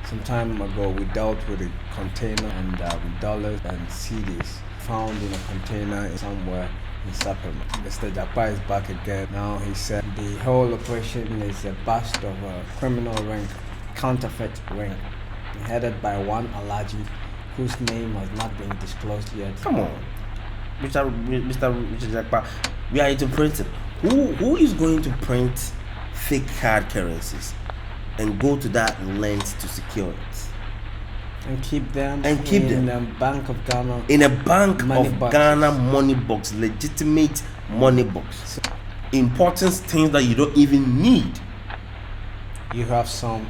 Some time ago, we dealt with a container and dollars and CDs found in a container somewhere in supplement. Mr. Japa is back again. Now he said the whole operation is a bust of a criminal ring, counterfeit ring, headed by one Alaji, whose name has not been disclosed yet. Come on, Mr. Richard Jakpa, we are into printing. Who is going to print fake hard currencies and go to that length to secure it? And keep them in a Bank of Ghana. In a Bank of boxes. Ghana money box, legitimate money box. Important things that you don't even need. You have some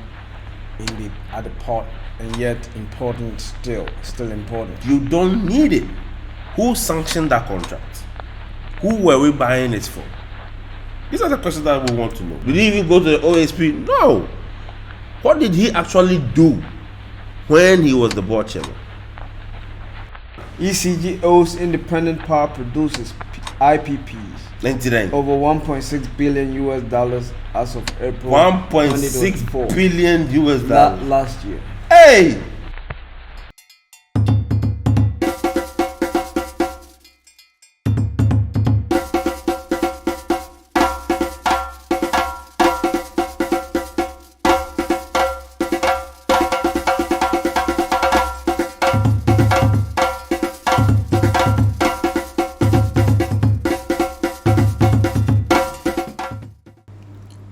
at the port, and yet important still important. You don't need it. Who sanctioned that contract? Who were we buying it for? These are the questions that we want to know. Did he even go to the OSP? No. What did he actually do when he was the board chairman? ECG owes independent power producers IPPs 99. over $1.6 billion as of April 1.6 billion US dollars last year. Hey!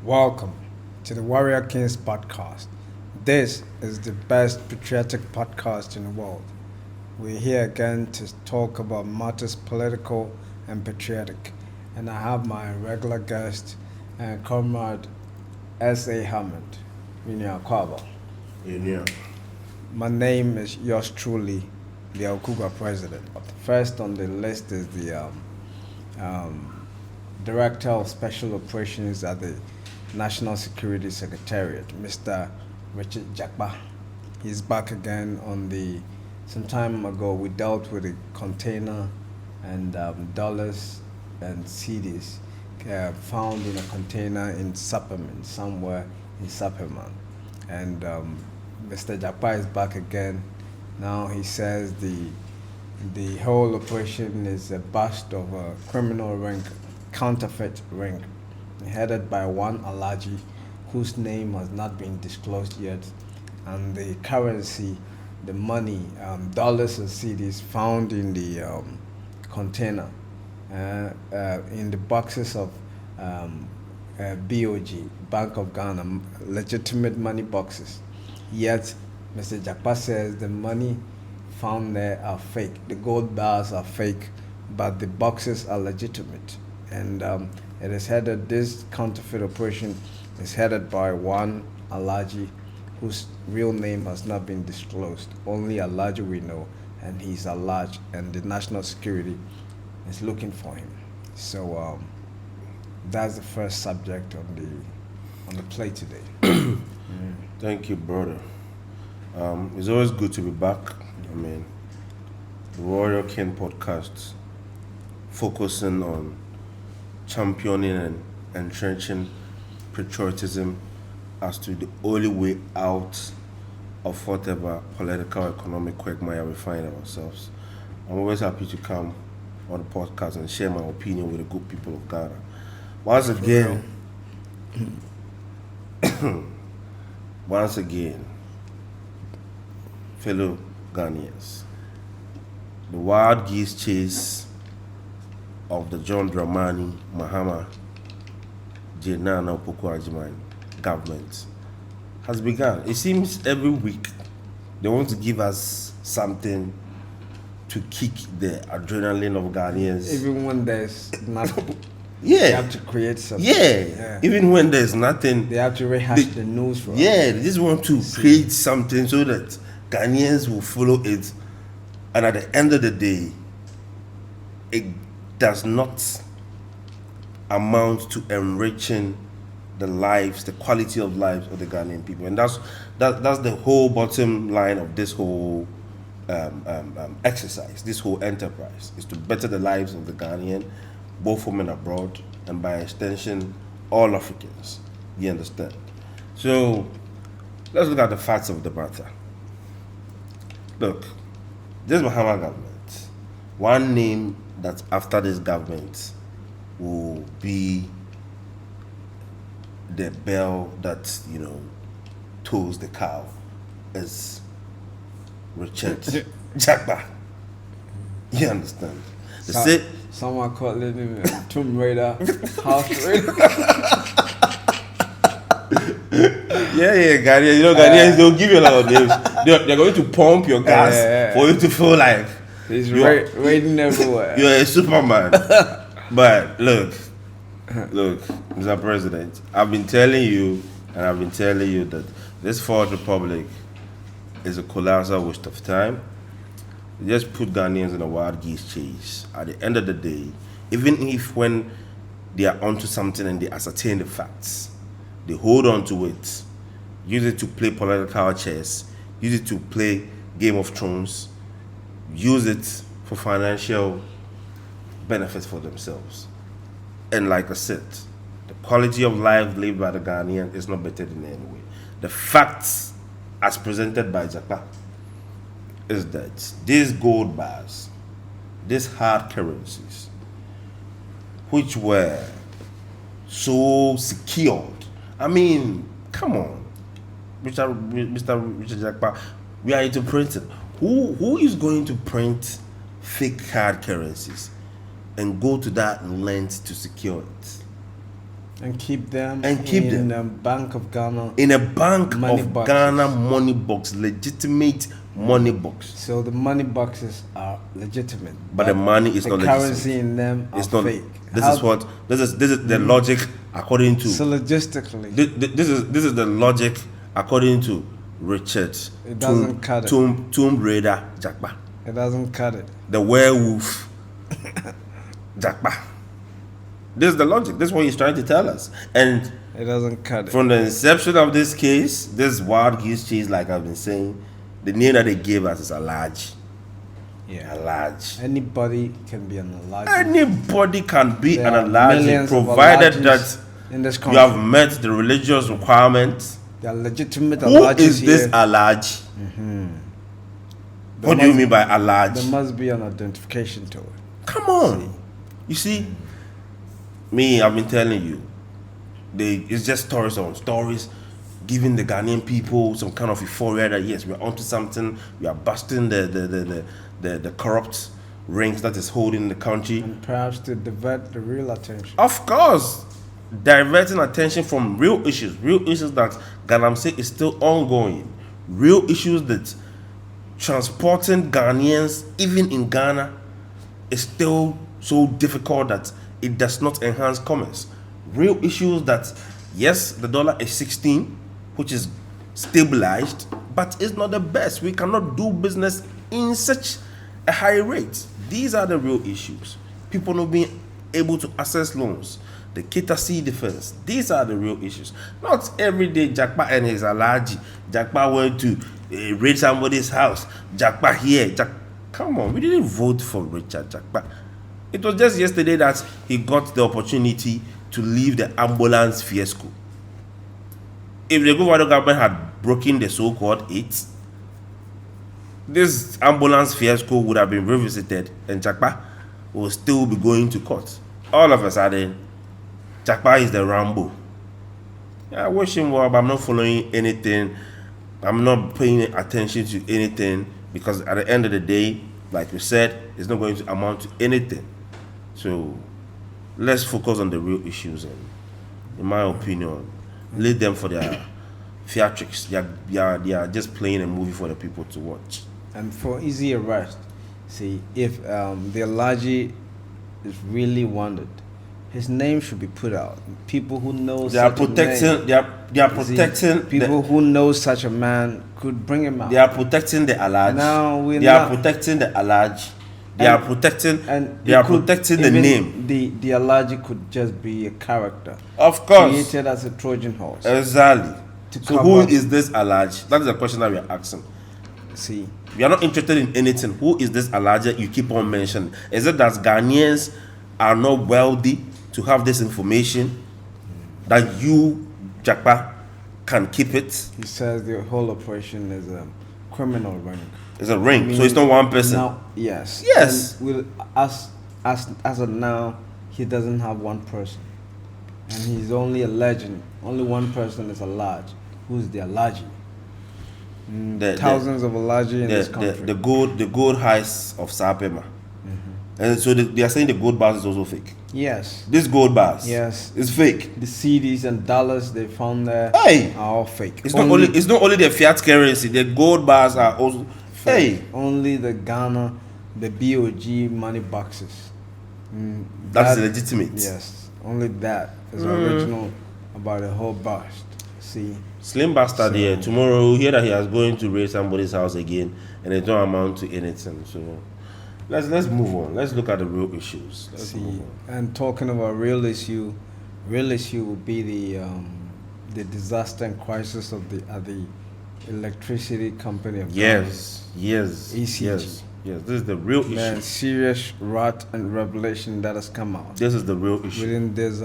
Welcome to the Warrior Kings podcast. This is the best patriotic podcast in the world. We're here again to talk about matters political and patriotic. And I have my regular guest and comrade S.A. Hammond, Minya Kwaba. Yeah. My name is yours truly, the Okuga president. First on the list is the Director of Special Operations at the National Security Secretariat, Mr. Richard Jakpa. He's back again some time ago we dealt with a container and dollars and CDs found in a container in supplement, somewhere in supplement. And Mr. Jakpa is back again. Now he says the whole operation is a bust of a criminal ring, counterfeit ring, headed by one Alaji, whose name has not been disclosed yet, and the currency, the money, dollars and CDs found in the container, in the boxes of BOG, Bank of Ghana, legitimate money boxes. Yet, Mr. Jakpa says the money found there are fake. The gold bars are fake, but the boxes are legitimate. And it is headed, this counterfeit operation is headed by one Alaji, whose real name has not been disclosed. Only Alaji we know, and he's Alaj, and the national security is looking for him. So that's the first subject on the plate today. Thank you, brother. It's always good to be back. I mean, the Warrior King podcast focusing on championing and entrenching patriotism as to the only way out of whatever political, economic quagmire we find ourselves. I'm always happy to come on the podcast and share my opinion with the good people of Ghana. Once again, fellow Ghanaians, the wild geese chase of the John Dramani Mahama J. Nana Opoku-Agyeman government has begun. It seems every week they want to give us something to kick the adrenaline of Ghanaians. Even when there's nothing, yeah, they have to create something. Yeah. Even when there's nothing, they have to rehash the news for us. Yeah, they just want to create something so that Ghanaians will follow it. And at the end of the day, it does not amount to enriching the lives, the quality of lives of the Ghanaian people. And that's the whole bottom line of this whole exercise, this whole enterprise, is to better the lives of the Ghanaian, both home and abroad, and by extension, all Africans. You understand? So, let's look at the facts of the matter. Look, this Mahama government, one name that after this government will be the bell that, tolls the cow is Richard Jagba. You understand? Someone called him Tomb Raider, House Raider. Yeah, Ghanaians. Ghanaians, they'll give you a lot of names. They're going to pump your gas for you to feel like he's raiding everywhere. You're a Superman. But look, Mr. President, I've been telling you that this Fourth Republic is a colossal waste of time. They just put Ghanaians in a wild geese chase. At the end of the day, even if when they are onto something and they ascertain the facts, they hold on to it, use it to play political chess, use it to play Game of Thrones, use it for financial benefits for themselves. And like I said, the quality of life lived by the Ghanaian is not better in any way. The facts as presented by Japa is that these gold bars, these hard currencies, which were so secured. I mean, come on, Mr. Richard Jagba, we are into printing. Who is going to print fake hard currencies and go to that length to secure it? And keep them in a Bank of Ghana. In a Bank of boxes. Ghana money box, legitimate money box. So the money boxes are legitimate, but the money is not legitimate. The currency in them are fake. This is the logic according to. So logistically, this is the logic according to Richard. It doesn't cut it. Tomb Raider Jagba. It doesn't cut it. The werewolf Jagba. This is the logic. This is what he's trying to tell us. And it doesn't cut it. From the inception of this case, this wild goose chase, like I've been saying, the name that they gave us is a large. Yeah. A large. Anybody can be an Alhaji. Anybody can be an Alhaji, provided that in this you have met the religious requirements. They are legitimate Alhajis. Who is this Alhaji? Mm-hmm. What do you mean by Alhaji? There must be an identification to it. Come on. You see? Me, I've been telling you, it's just stories on stories, giving the Ghanaian people some kind of euphoria that yes, we're onto something, we are busting the corrupt rings that is holding the country. And perhaps to divert the real attention. Of course, diverting attention from real issues that Galamsey is still ongoing, real issues that transporting Ghanaians, even in Ghana, is still so difficult that it does not enhance commerce. Real issues that, yes, the dollar is 16, which is stabilized, but it's not the best. We cannot do business in such a high rate. These are the real issues. People not being able to access loans, the Kita C defense. These are the real issues. Not every day Jagba and his Alhaji. Jagba went to raid somebody's house. Jagba here. Come on, we didn't vote for Richard Jagba. It was just yesterday that he got the opportunity to leave the ambulance fiasco. If the government had broken the so-called 8, this ambulance fiasco would have been revisited and Jagba will still be going to court. All of a sudden, Jagba is the Rambo. I wish him well, but I'm not following anything. I'm not paying attention to anything because at the end of the day, like you said, it's not going to amount to anything. So let's focus on the real issues and, in my opinion, leave them for their theatrics. They are just playing a movie for the people to watch. And for easy arrest, see, if the Alhaji is really wanted, his name should be put out. People who know they are protecting. They are protecting. People who know such a man could bring him out. They are protecting the Alhaji. Now they are protecting the Alhaji. They are protecting. And they are protecting the name. The Alhaji could just be a character. Of course. Created as a Trojan horse. Exactly. So who is this Alhaji? That is the question that we are asking. See, we are not interested in anything. Who is this Alhaji you keep on mentioning? Is it that Ghanaians are not wealthy to have this information that you, Jagba, can keep it. He says the whole operation is a criminal ring. It's a ring, I mean, so it's not one person. Now, yes. Yes. And as of now, he doesn't have one person, and he's only alleging. Only one person is alleged. Who's the alleged? Thousands of alleged in this country. The gold heist of Sapema. And so they are saying the gold bars is also fake. Yes. This gold bars, Yes, is fake. the CDs and dollars they found there Hey, are all fake. it's not only the fiat currency. The gold bars are also fake. Hey, Only the Ghana, the BOG money boxes. that's legitimate. Yes, only that is original about the whole bust. See, Slim bastard So- here. Tomorrow we'll hear that he is going to raid somebody's house again, and it don't amount to anything. So let's move on. Let's look at the real issues. Let's see, move on. and talking about real issue will be the disaster and crisis of the electricity company of Ghana. Yes. ECG. Yes. This is the real Man, issue. serious rat and revelation that has come out This is the real issue. within this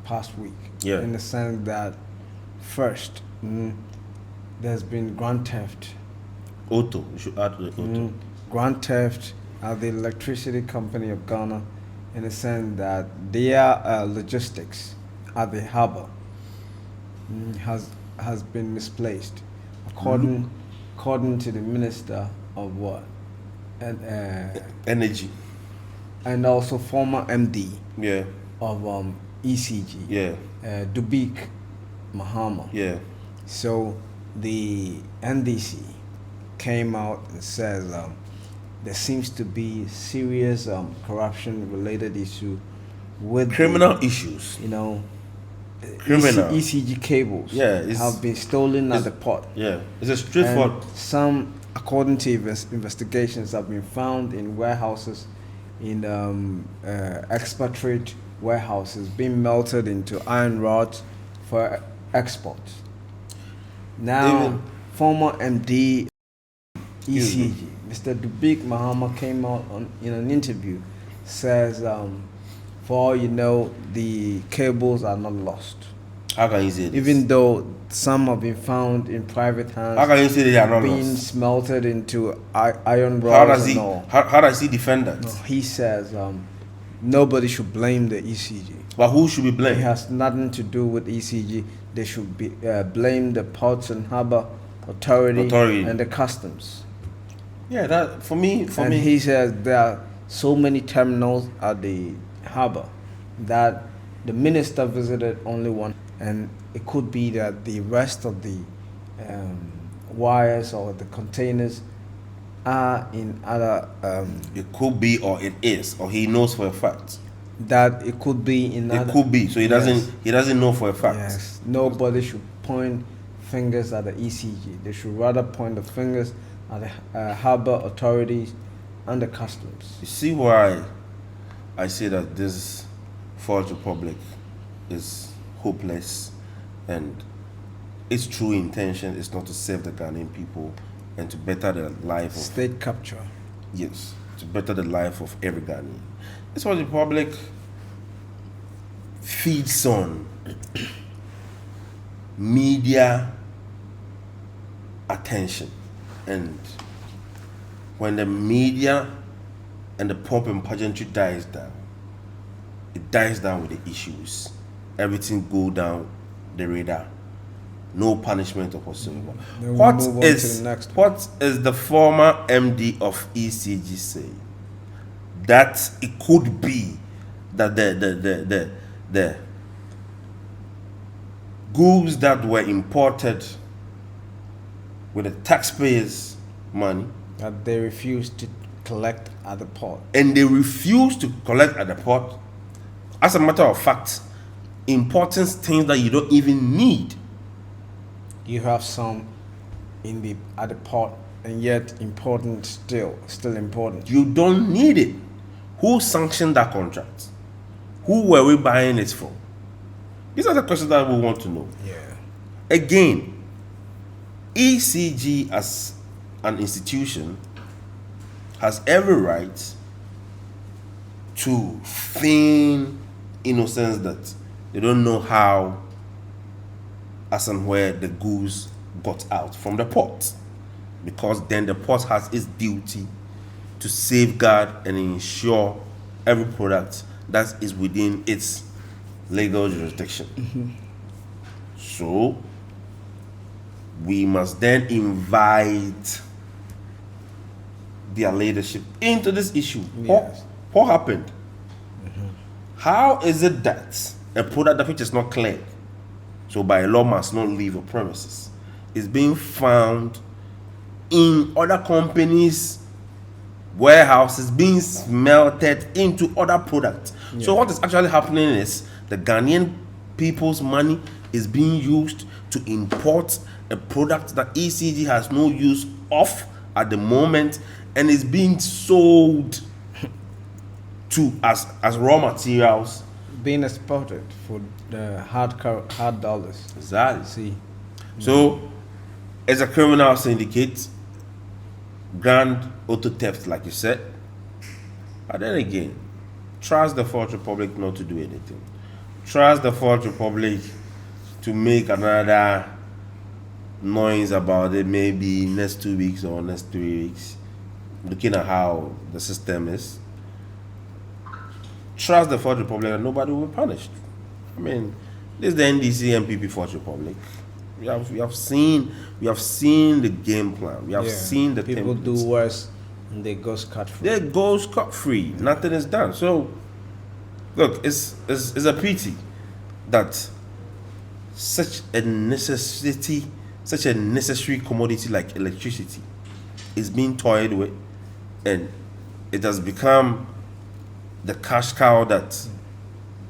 past week. Yeah. In the sense that first, there's been grand theft. Auto. You should add the auto. Grand theft at the electricity company of Ghana, in the sense that their logistics at the harbor has been misplaced, according to the minister of what, and Energy. and also former MD Yeah. of ECG, Yeah. Dubik Mahama. Yeah. So the NDC came out and says there seems to be serious corruption related issue with Criminal issues. you know, Criminal. ECG cables Yeah, it's- have been stolen at the port. Yeah. It's a straightforward. And some, according to investigations, have been found in warehouses, in expatriate warehouses, being melted into iron rods for export. Now, Even- former MD ECG, Mr. Dubik Mahama, came out in an interview, says, for all you know, the cables are not lost. How can you say this? Even though some have been found in private hands, How can you say they are not being lost? smelted into iron How rods does and he? all. How does he defend that? No, he says nobody should blame the ECG. But who should be It blamed? has nothing to do with ECG. They should be blame the Ports and Harbor Authority and the Customs. Yeah, that for me. And he says there are so many terminals at the harbor that the minister visited only one, and it could be that the rest of the wires or the containers are in other It could be, or it is, or he knows for a fact. that it could be in It other. could be, so he doesn't. Yes. He doesn't know for a fact. Yes, nobody should point fingers at the ECG. They should rather point the fingers at the harbor authorities and the customs. You see why I say that this Fourth Republic is hopeless, and its true intention is not to save the Ghanaian people and to better the life of State capture. yes, to better the life of every Ghanaian. This Fourth Republic feeds on media attention, and when the media and the pomp and pageantry dies down, it dies down with the issues. Everything go down the radar. No punishment or whatsoever. Then we'll What move on to is the next one. what is the former MD of ECG saying? That it could be that the goods that were imported with the taxpayers' money, That they refuse to collect at the port. and they refuse to collect at the port. As a matter of fact, importing things that you don't even need. You have some at the port, and yet important still important. You don't need it. Who sanctioned that contract? Who were we buying it from? These are the questions that we want to know. Yeah. Again, ECG as an institution has every right to feign innocence that they don't know how as and where the goods got out from the port, because then the port has its duty to safeguard and ensure every product that is within its legal jurisdiction. So we must then invite their leadership into this issue. Yes. What happened? How is it that a product which is not cleared, so by law must not leave a premises, is being found in other companies' warehouses, being smelted into other products? So what is actually happening is the Ghanaian people's money is being used to import a product that ECG has no use of at the moment, and is being sold to as raw materials, being exported for the hard dollars. exactly. See, So it's a criminal syndicate, grand auto theft, like you said. But then again, trust the Fourth Republic not to do anything. Trust the Fourth Republic to make another noise about it maybe next 2 weeks or next 3 weeks, looking at how the system is. Trust the Fourth Republic and nobody will be punished. I mean, this is the NDC MPP Fourth Republic. We have seen the game plan. We have seen the people templates. do worse and they go scot-free. They go scot-free. Nothing is done. So, look, it's a pity that such a necessary commodity like electricity is being toyed with, and it has become the cash cow that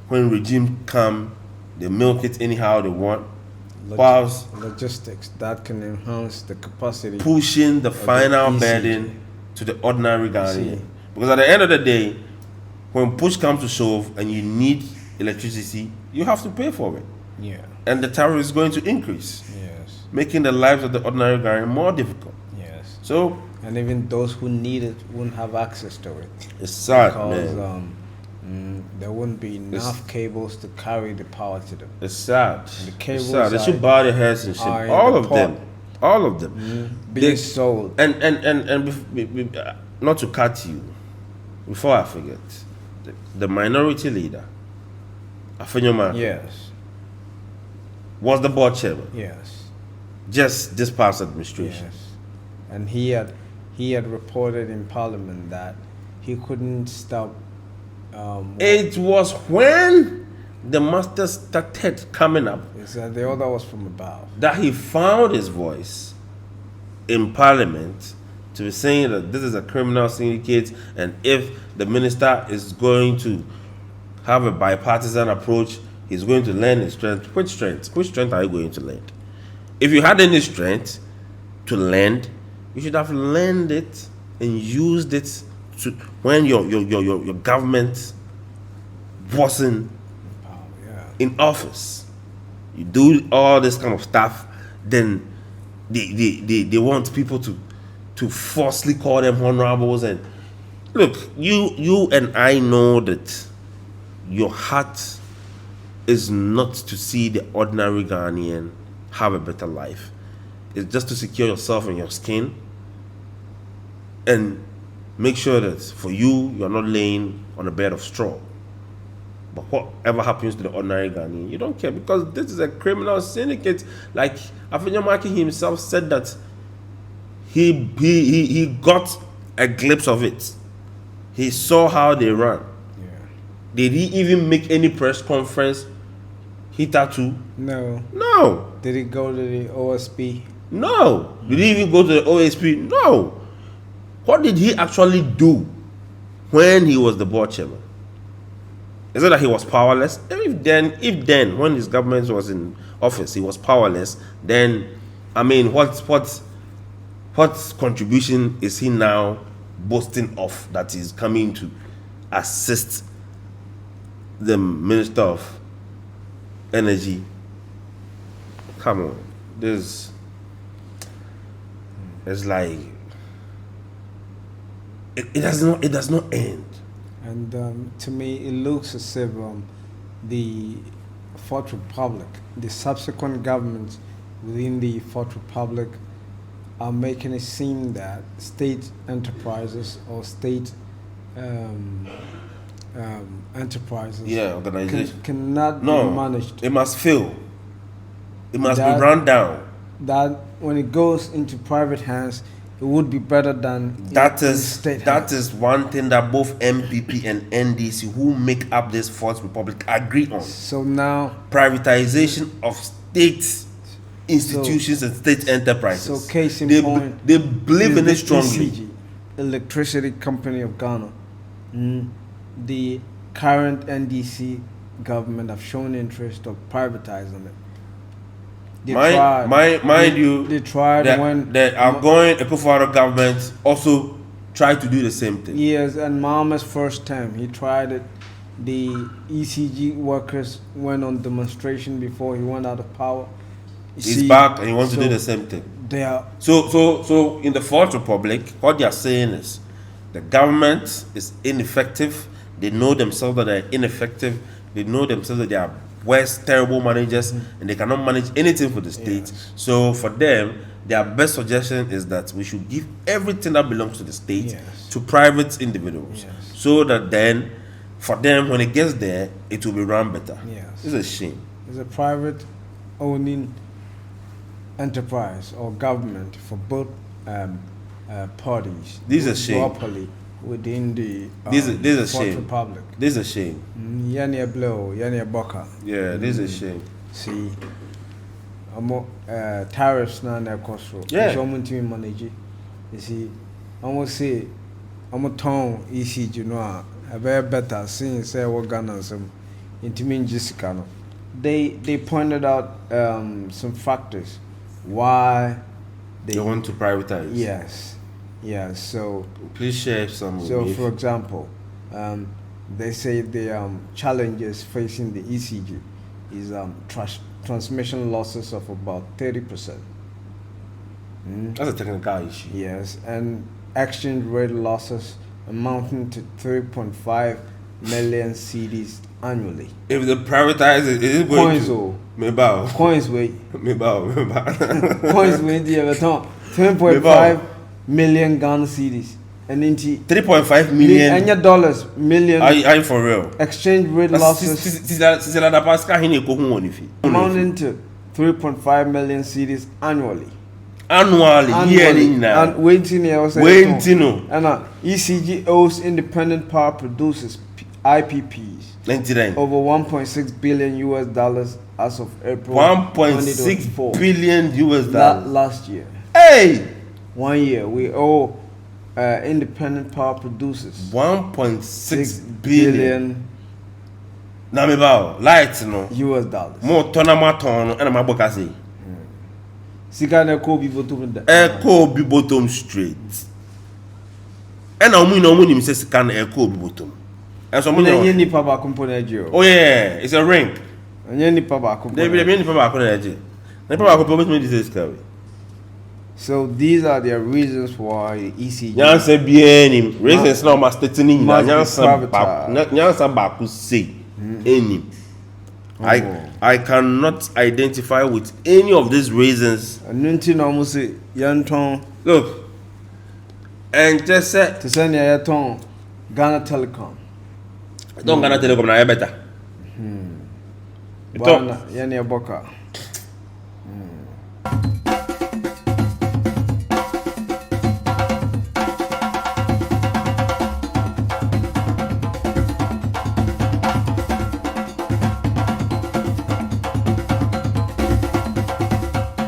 when regime come, they milk it anyhow they want, whilst Logistics that can enhance the capacity. pushing the final ECG. burden to the ordinary Ghanaian. See. Because at the end of the day, when push comes to shove and you need electricity, you have to pay for it. Yeah. And the tariff is going to increase, Yes. making the lives of the ordinary Ghanaian more difficult. Yes. So And even those who need it wouldn't have access to it it's sad, because man. there wouldn't be enough cables to carry the power to them. It's sad. the It's cables sad. They are- should bow their heads and shit. are in All the of pot. them. All of them. Being They- sold. And not to cut you, before I forget, the minority leader, Afenyoma, Yes. was the board chairman. Yes. Just this past administration. Yes. And he had reported in Parliament that he couldn't stop. It was when the master started coming up The order was from above. that he found his voice in Parliament to be saying that this is a criminal syndicate, and if the minister is going to have a bipartisan approach, he's going to lend his strength. Which strength? Which strength are you going to lend? If you had any strength to lend, you should have lent it and used it to when your government wasn't Yeah. in office. You do all this kind of stuff, then they want people to falsely call them honorables. And look, you and I know that your heart is not to see the ordinary Ghanaian have a better life. It's just to secure yourself and your skin and make sure that for you, you're not laying on a bed of straw. But whatever happens to the ordinary Ghanaian, you don't care, because this is a criminal syndicate. Like Afenyamaki himself said that he got a glimpse of it. He saw how they run. Yeah. Did he even make any press conference hitherto? No. No. Did he go to the OSP? No. Did he even go to the OSP? No. What did he actually do when he was the board chairman? Is it that he was powerless? If then, when his government was in office, he was powerless, then, I mean, what contribution is he now boasting of that is coming to assist the Minister of Energy? Come on, it's like it does not end. And to me, it looks as if the Fourth Republic, the subsequent governments within the Fourth Republic are making it seem that state enterprises or state enterprises organization cannot be managed. It must fail. It must be run down. That when it goes into private hands, it would be better than that hands. Is one thing that both MPP and NDC, who make up this Fourth Republic, agree on. So now privatization of state institutions and state enterprises. So case in point, they believe in it strongly. ECG, Electricity Company of Ghana. The current NDC government have shown interest of privatizing it. Mind you, they tried when the outgoing Ekufuor government also tried to do the same thing. Yes, and Mahama's first term, he tried it. The ECG workers went on demonstration before he went out of power. He's back and he wants to do the same thing. They are so in the Fourth Republic, what they are saying is the government is ineffective. They know themselves that they are ineffective. They know themselves that they are worst, terrible managers, and they cannot manage anything for the state. Yes. So for them, their best suggestion is that we should give everything that belongs to the state to private individuals. Yes. So that then, for them, when it gets there, it will be run better. Yes. It's a shame. It's a private owning enterprise or government for both parties. This is a shame. Duopoly within the This is a Fourth shame. Republic. This is a shame. Yania blow, Yania boka. Yeah, this is a shame. See, tariffs now in cost. Yeah. So I'm to manage. You see, I'm gonna say, I'm a town ECG, you know, a very better since say what Ghana some intimate Jessica. They pointed out some factors why they want to privatize. Yes. So please share some. So, for example, they say the challenges facing the ECG is transmission losses of about 30%. That's a technical issue. Yes, and exchange rate losses amounting to 3.5 million cedis annually. If they privatize it, is it going coins to? Mebao. Coins wait. Mebao. Coins wait. The other 3.5 million Ghana cedis. And into 3.5 million. And your dollars million. Are you for real? Exchange rate losses amounting to 3.5 million cedis annually. Annually. And waiting here also. And ECG owes independent power producers IPPs over 1.6 billion US dollars as of April 1.6 billion US dollars last year. Hey, 1 year we owe independent power producers 1.6 billion. Now me bow lights no US dollars. More tonamaton and my book I say. Sika na ko bi bottom da. Echo bi bottom straight. And now we know him say sika na echo bi bottom. And so money ni pa ba company ejo. Oh yeah, it's a ring. Any ni pa ba company. They be ni pa ba company ejo. Ni pa ba company me this sika we. So these are the reasons why ECG. Nyansa bien him. Reasons now must tetini na nyansa ba ku say any. I cannot identify with any of these reasons. Look, and just said to send your tongue Ghana Telecom. Don't Ghana Telecom na better. Bwana yani boka.